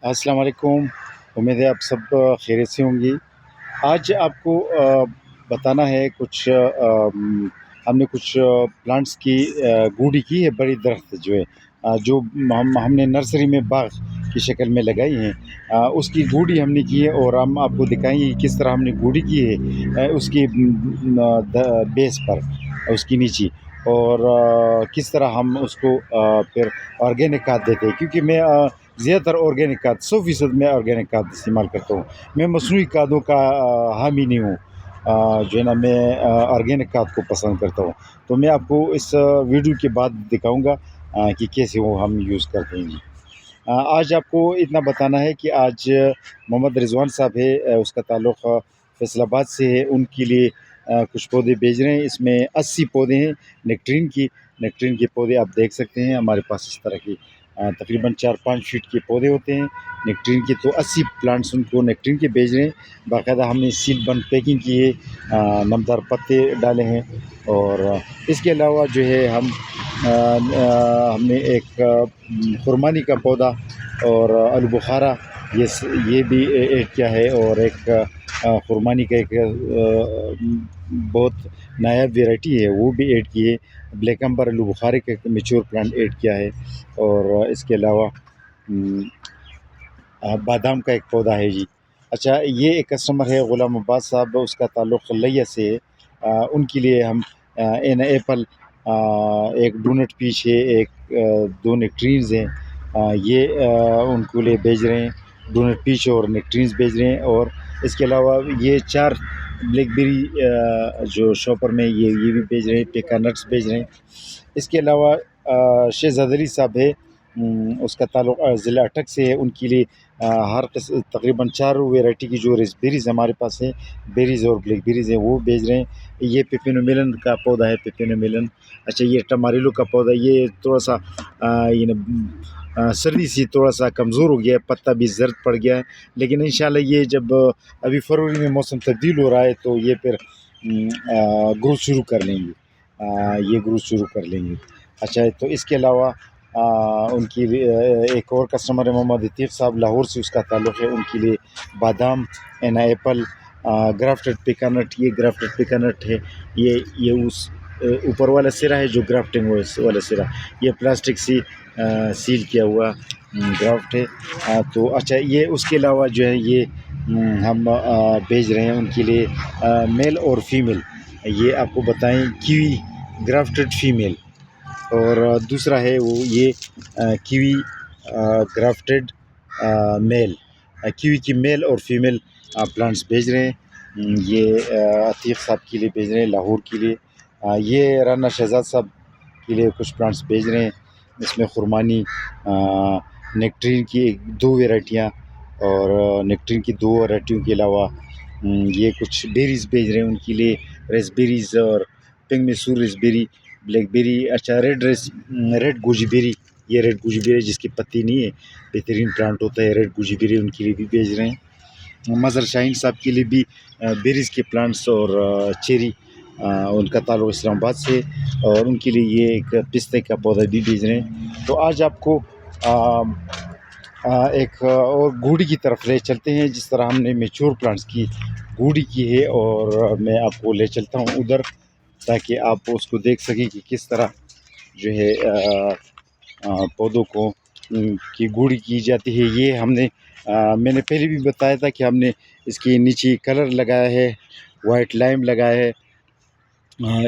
السلام علیکم۔ امید ہے آپ سب خیریت سے ہوں گی۔ آج آپ کو بتانا ہے کچھ ہم نے کچھ پلانٹس کی گوڈی کی ہے، بڑی درخت جو ہے جو ہم نے نرسری میں باغ کی شکل میں لگائی ہیں، اس کی گوڈی ہم نے کی ہے، اور ہم آپ کو دکھائیں گے کس طرح ہم نے گوڈی کی ہے اس کی بیس پر، اس کی نیچی، اور کس طرح ہم اس کو پھر آرگینک کھاد دیتے ہیں، کیونکہ میں زیادہ تر آرگینک کھاد 100% میں آرگینک کھاد استعمال کرتا ہوں۔ میں مصنوعی کھادوں کا حامی نہیں ہوں، جو ہے نا، میں آرگینک کھاد کو پسند کرتا ہوں۔ تو میں آپ کو اس ویڈیو کے بعد دکھاؤں گا کہ کیسے وہ ہم یوز کرتے ہیں جی۔ آج آپ کو اتنا بتانا ہے کہ آج محمد رضوان صاحب ہے، اس کا تعلق فیصل آباد سے ہے، ان کے لیے کچھ پودے بھیج رہے ہیں۔ اس میں 80 پودے ہیں نیکٹرین کے پودے آپ دیکھ سکتے ہیں ہمارے پاس اس طرح کی تقریباً 4-5 فٹ کے پودے ہوتے ہیں نیکٹرین کے، تو 80 پلانٹس ان کو نیکٹرین کے بھیج رہے ہیں۔ باقاعدہ ہم نے سیل بند پیکنگ کی ہے، نمدار پتے ڈالے ہیں، اور اس کے علاوہ جو ہے ہم نے ایک خرمانی کا پودا اور آلو بخارا یہ بھی ایڈ کیا ہے، اور ایک خرمانی کا ایک بہت نایاب ویرائٹی ہے وہ بھی ایڈ کی ہے۔ بلیک امبر آلو بخارے کا میچور پلانٹ ایڈ کیا ہے، اور اس کے علاوہ بادام کا ایک پودا ہے جی۔ اچھا، یہ ایک کسٹمر ہے غلام عباس صاحب، اس کا تعلق لیہ سے ہے، ان کے لیے ہم ایپل ایک ڈونٹ پیچ ہے، ایک 2 نیکٹرینز ہیں، یہ ان کو لیے بھیج رہے ہیں، ڈونٹ پیچ اور نیکٹرینز بھیج رہے ہیں۔ اور اس کے علاوہ یہ 4 بلیک بیری جو شاپر میں یہ بھی بھیج رہے ہیں، پیکا نٹس بھیج رہے ہیں۔ اس کے علاوہ شہزاد علی صاحب ہے، اس کا تعلق ضلع اٹک سے ہے، ان کے لیے ہر قسم تقریباً 4 ویرائٹی کی جو ریسبیریز ہمارے پاس ہیں، بیریز اور بلیک بیریز ہیں، وہ بھیج رہے ہیں۔ یہ پیپینو میلن کا پودا ہے، پیپینو میلن۔ اچھا، یہ ٹماریلو کا پودا، یہ تھوڑا سا سردی سے تھوڑا سا کمزور ہو گیا ہے، پتا بھی زرد پڑ گیا ہے، لیکن انشاءاللہ یہ جب ابھی فروری میں موسم تبدیل ہو رہا ہے تو یہ پھر گروتھ شروع کر لیں گے، اچھا، تو اس کے علاوہ ان کی ایک اور کسٹمر ہے محمد عتیق صاحب، لاہور سے اس کا تعلق ہے، ان کے لیے بادام ایپل گرافٹڈ پیکانٹ، یہ گرافٹڈ پیکانٹ ہے، یہ اس اوپر والا سرا ہے جو گرافٹنگ والا سرا، یہ پلاسٹک سے سیل کیا ہوا گرافٹ ہے۔ تو اچھا، یہ اس کے علاوہ جو ہے یہ ہم بھیج رہے ہیں ان کے لیے میل اور فیمیل، یہ آپ کو بتائیں کیوی گرافٹڈ فیمیل، اور دوسرا ہے وہ یہ کیوی گرافٹڈ میل، کیوی کی میل اور فیمیل پلانٹس بھیج رہے ہیں۔ یہ عتیق صاحب کے لیے بھیج رہے ہیں، لاہور کے لیے۔ یہ رانا شہزاد صاحب کے لیے کچھ پلانٹس بھیج رہے ہیں، اس میں خرمانی نیکٹرین کی 2 ویرائٹیاں، اور نیکٹرین کی 2 ویرائٹیوں کے علاوہ یہ کچھ بیریز بھیج رہے ہیں ان کے لیے، ریسبیریز اور پنک میسور ریسبیری، بلیک بیری، اچھا ریڈ گوجی بیری، یہ ریڈ گوجی بیری جس کی پتی نہیں ہے، بہترین پلانٹ ہوتا ہے ریڈ گوجی بیری، ان کے لیے بھی بھیج رہے ہیں۔ مظہر شاہین صاحب کے لیے بھی بیریز کے پلانٹس اور چیری، ان کا تعلق اسلام آباد سے، اور ان کے لیے یہ ایک پستے کا پودا بھی بھیج رہے ہیں۔ تو آج آپ کو ایک اور گوڈی کی طرف لے چلتے ہیں، جس طرح ہم نے میچور پلانٹس کی گوڈی کی ہے، اور میں آپ کو لے چلتا ہوں ادھر تاکہ آپ اس کو دیکھ سکیں کہ کس طرح جو ہے پودوں کو کی گوڈی کی جاتی ہے۔ یہ میں نے پہلے بھی بتایا تھا کہ ہم نے اس کے نیچے کلر لگایا ہے، وائٹ لائم لگایا ہے،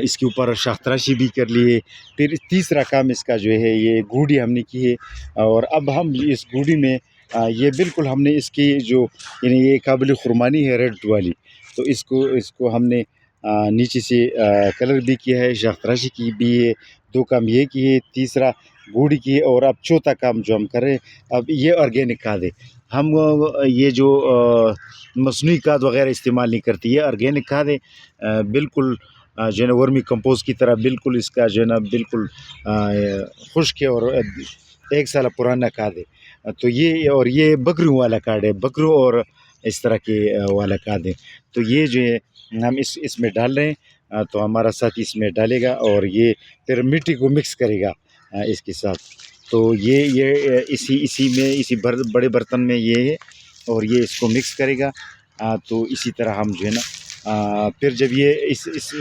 اس کے اوپر شاخ تراشی بھی کر لی ہے۔ پھر تیسرا کام اس کا جو ہے یہ گوڈی ہم نے کی ہے، اور اب ہم اس گوڈی میں یہ بالکل ہم نے اس کی جو یعنی یہ قابل خرمانی ہے ریڈ والی، تو اس کو ہم نے نیچے سے کلر بھی کیا ہے، شاخ تراشی کی بھی ہے، 2 کام یہ کی ہے، تیسرا گوڈی کی ہے، اور اب چوتھا کام جو ہم کر رہے ہیں اب یہ آرگینک کھاد ہے۔ ہم یہ جو مصنوعی کھاد وغیرہ استعمال نہیں کرتی، یہ آرگینک کھاد ہے، بالکل جو ہے نا ورمی کمپوز کی طرح، بالکل اس کا جو ہے نا بالکل خشک ہے، اور 1 سال پرانا کھاد ہے۔ تو یہ بکریوں والا کھاد ہے، بکروں اور اس طرح کے والا کھاد ہے۔ تو یہ جو ہے ہم اس میں ڈال رہے ہیں، تو ہمارا ساتھی اس میں ڈالے گا، اور یہ پھر مٹی کو مکس کرے گا اس کے ساتھ۔ تو یہ اسی میں بڑے برتن میں یہ ہے، اور یہ اس کو مکس کرے گا. تو اسی طرح ہم جو ہے نا پھر جب یہ اس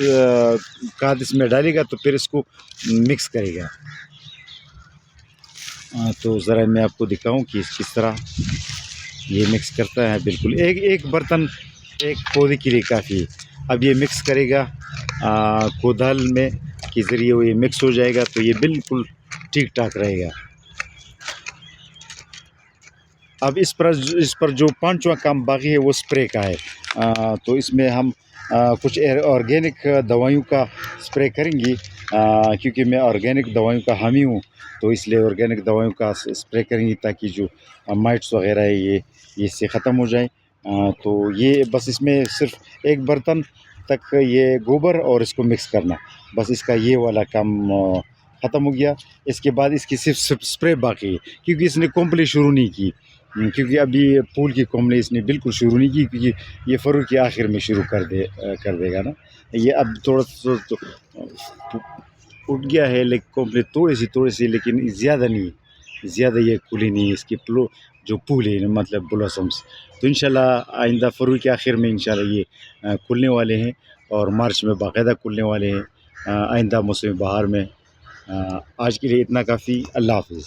کھاد اس میں ڈالے گا تو پھر اس کو مکس کرے گا. تو ذرا میں آپ کو دکھاؤں کہ کس طرح یہ مکس کرتا ہے. بالکل ایک برتن ایک پودے کے لیے کافی ہے. اب یہ مکس کرے گا کودال میں کے ذریعے، وہ یہ مکس ہو جائے گا تو یہ بالکل ٹھیک ٹھاک رہے گا. اب اس پر جو پانچواں کام باقی ہے وہ اسپرے کا ہے. تو اس میں ہم کچھ آرگینک دوائیوں کا اسپرے کریں گی، کیونکہ میں آرگینک دوائیوں کا حامی ہوں. تو اس لیے آرگینک دوائیوں کا اسپرے کریں گی تاکہ جو مائٹس وغیرہ ہے یہ اس سے ختم ہو جائیں. تو یہ بس اس میں صرف ایک برتن تک یہ گوبر اور اس کو مکس کرنا، بس اس کا یہ والا کام ختم ہو گیا. اس کے بعد اس کی صرف اسپرے باقی ہے، کیونکہ اس نے کمپلیٹ شروع نہیں کی، کیونکہ ابھی پھول کی کومپلی اس نے بالکل شروع نہیں کی، کیونکہ یہ فروع کے آخر میں شروع کر دے گا نا. یہ اب تھوڑا سا اٹھ گیا ہے، لیکن کمپلیٹ تھوڑی سی لیکن زیادہ نہیں، زیادہ یہ کھلی نہیں ہے اس کی جو پھول ہے، مطلب بلاسمس. تو انشاءاللہ آئندہ فروع کے آخر میں انشاءاللہ یہ کھلنے والے ہیں، اور مارچ میں باقاعدہ کھلنے والے ہیں، آئندہ موسم بہار میں. آج کے لیے اتنا کافی. اللہ حافظ.